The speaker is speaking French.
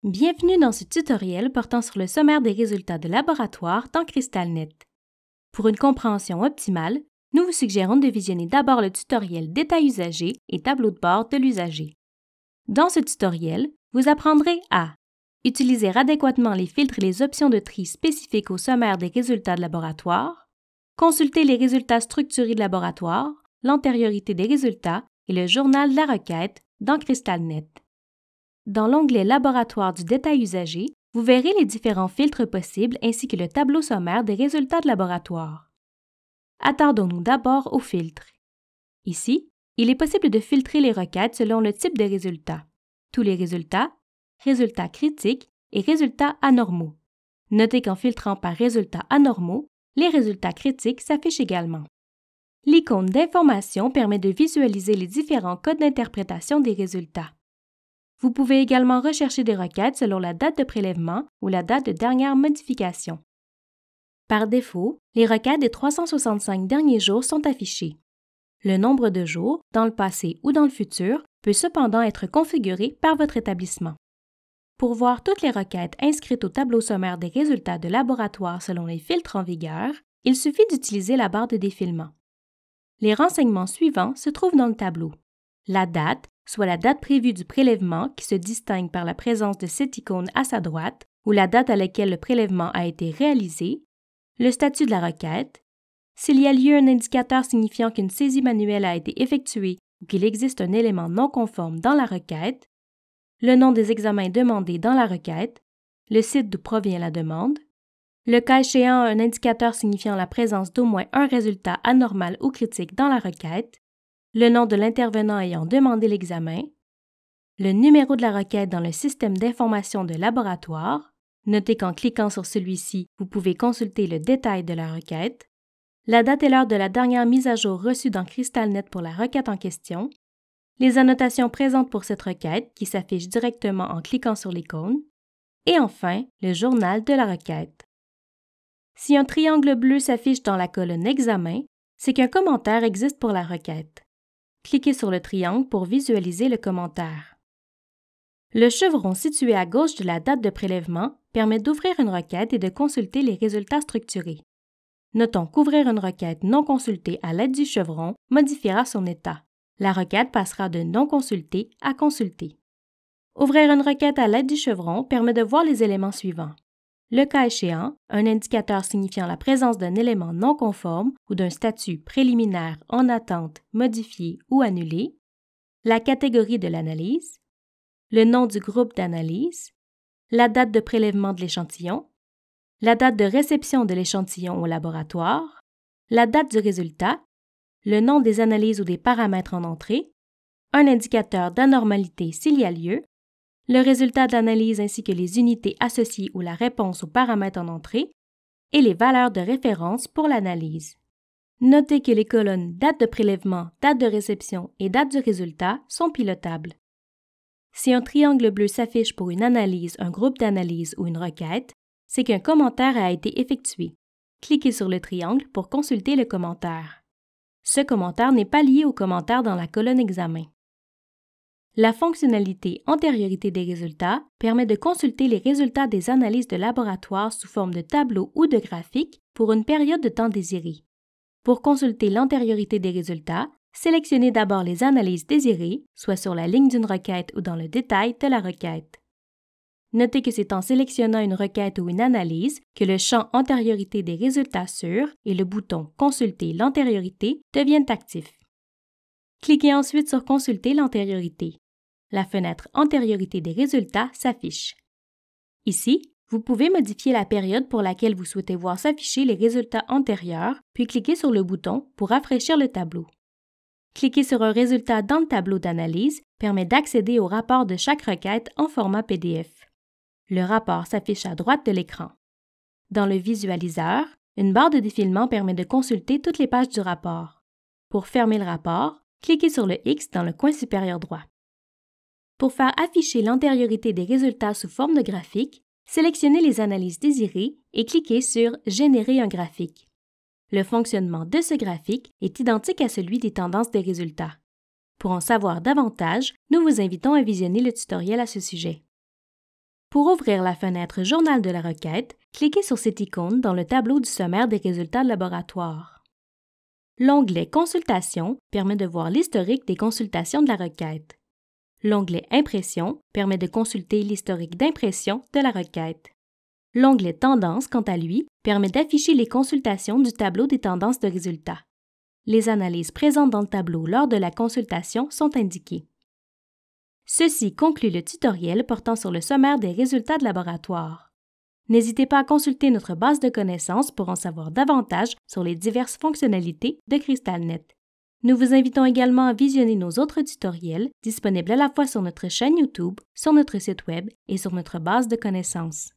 Bienvenue dans ce tutoriel portant sur le sommaire des résultats de laboratoire dans CrystalNet. Pour une compréhension optimale, nous vous suggérons de visionner d'abord le tutoriel Détails usagers et tableau de bord de l'usager. Dans ce tutoriel, vous apprendrez à utiliser adéquatement les filtres et les options de tri spécifiques au sommaire des résultats de laboratoire, consulter les résultats structurés de laboratoire, l'antériorité des résultats et le journal de la requête dans CrystalNet. Dans l'onglet Laboratoire du détail usager, vous verrez les différents filtres possibles ainsi que le tableau sommaire des résultats de laboratoire. Attardons-nous d'abord aux filtres. Ici, il est possible de filtrer les requêtes selon le type de résultat. Tous les résultats, résultats critiques et résultats anormaux. Notez qu'en filtrant par résultats anormaux, les résultats critiques s'affichent également. L'icône d'information permet de visualiser les différents codes d'interprétation des résultats. Vous pouvez également rechercher des requêtes selon la date de prélèvement ou la date de dernière modification. Par défaut, les requêtes des 365 derniers jours sont affichées. Le nombre de jours, dans le passé ou dans le futur, peut cependant être configuré par votre établissement. Pour voir toutes les requêtes inscrites au tableau sommaire des résultats de laboratoire selon les filtres en vigueur, il suffit d'utiliser la barre de défilement. Les renseignements suivants se trouvent dans le tableau. La date, soit la date prévue du prélèvement qui se distingue par la présence de cette icône à sa droite, ou la date à laquelle le prélèvement a été réalisé, le statut de la requête, s'il y a lieu un indicateur signifiant qu'une saisie manuelle a été effectuée ou qu'il existe un élément non conforme dans la requête, le nom des examens demandés dans la requête, le site d'où provient la demande, le cas échéant un indicateur signifiant la présence d'au moins un résultat anormal ou critique dans la requête, le nom de l'intervenant ayant demandé l'examen, le numéro de la requête dans le système d'information de laboratoire, notez qu'en cliquant sur celui-ci, vous pouvez consulter le détail de la requête, la date et l'heure de la dernière mise à jour reçue dans CrystalNet pour la requête en question, les annotations présentes pour cette requête qui s'affichent directement en cliquant sur l'icône, et enfin, le journal de la requête. Si un triangle bleu s'affiche dans la colonne Examen, c'est qu'un commentaire existe pour la requête. Cliquez sur le triangle pour visualiser le commentaire. Le chevron situé à gauche de la date de prélèvement permet d'ouvrir une requête et de consulter les résultats structurés. Notons qu'ouvrir une requête non consultée à l'aide du chevron modifiera son état. La requête passera de non consultée à consultée. Ouvrir une requête à l'aide du chevron permet de voir les éléments suivants. Le cas échéant, un indicateur signifiant la présence d'un élément non conforme ou d'un statut préliminaire en attente, modifié ou annulé, la catégorie de l'analyse, le nom du groupe d'analyse, la date de prélèvement de l'échantillon, la date de réception de l'échantillon au laboratoire, la date du résultat, le nom des analyses ou des paramètres en entrée, un indicateur d'anormalité s'il y a lieu, le résultat de l'analyse ainsi que les unités associées ou la réponse aux paramètres en entrée, et les valeurs de référence pour l'analyse. Notez que les colonnes date de prélèvement, date de réception et date du résultat sont pilotables. Si un triangle bleu s'affiche pour une analyse, un groupe d'analyse ou une requête, c'est qu'un commentaire a été effectué. Cliquez sur le triangle pour consulter le commentaire. Ce commentaire n'est pas lié au commentaire dans la colonne Examen. La fonctionnalité Antériorité des résultats permet de consulter les résultats des analyses de laboratoire sous forme de tableau ou de graphique pour une période de temps désirée. Pour consulter l'antériorité des résultats, sélectionnez d'abord les analyses désirées, soit sur la ligne d'une requête ou dans le détail de la requête. Notez que c'est en sélectionnant une requête ou une analyse que le champ Antériorité des résultats sur et le bouton Consulter l'antériorité deviennent actifs. Cliquez ensuite sur Consulter l'antériorité. La fenêtre Antériorité des résultats s'affiche. Ici, vous pouvez modifier la période pour laquelle vous souhaitez voir s'afficher les résultats antérieurs, puis cliquez sur le bouton pour rafraîchir le tableau. Cliquer sur un résultat dans le tableau d'analyse permet d'accéder au rapport de chaque requête en format PDF. Le rapport s'affiche à droite de l'écran. Dans le visualiseur, une barre de défilement permet de consulter toutes les pages du rapport. Pour fermer le rapport, cliquez sur le X dans le coin supérieur droit. Pour faire afficher l'antériorité des résultats sous forme de graphique, sélectionnez les analyses désirées et cliquez sur « Générer un graphique ». Le fonctionnement de ce graphique est identique à celui des tendances des résultats. Pour en savoir davantage, nous vous invitons à visionner le tutoriel à ce sujet. Pour ouvrir la fenêtre Journal de la requête, cliquez sur cette icône dans le tableau du sommaire des résultats de laboratoire. L'onglet Consultations permet de voir l'historique des consultations de la requête. L'onglet Impression permet de consulter l'historique d'impression de la requête. L'onglet Tendances, quant à lui, permet d'afficher les consultations du tableau des tendances de résultats. Les analyses présentes dans le tableau lors de la consultation sont indiquées. Ceci conclut le tutoriel portant sur le sommaire des résultats de laboratoire. N'hésitez pas à consulter notre base de connaissances pour en savoir davantage sur les diverses fonctionnalités de CrystalNet. Nous vous invitons également à visionner nos autres tutoriels disponibles à la fois sur notre chaîne YouTube, sur notre site Web et sur notre base de connaissances.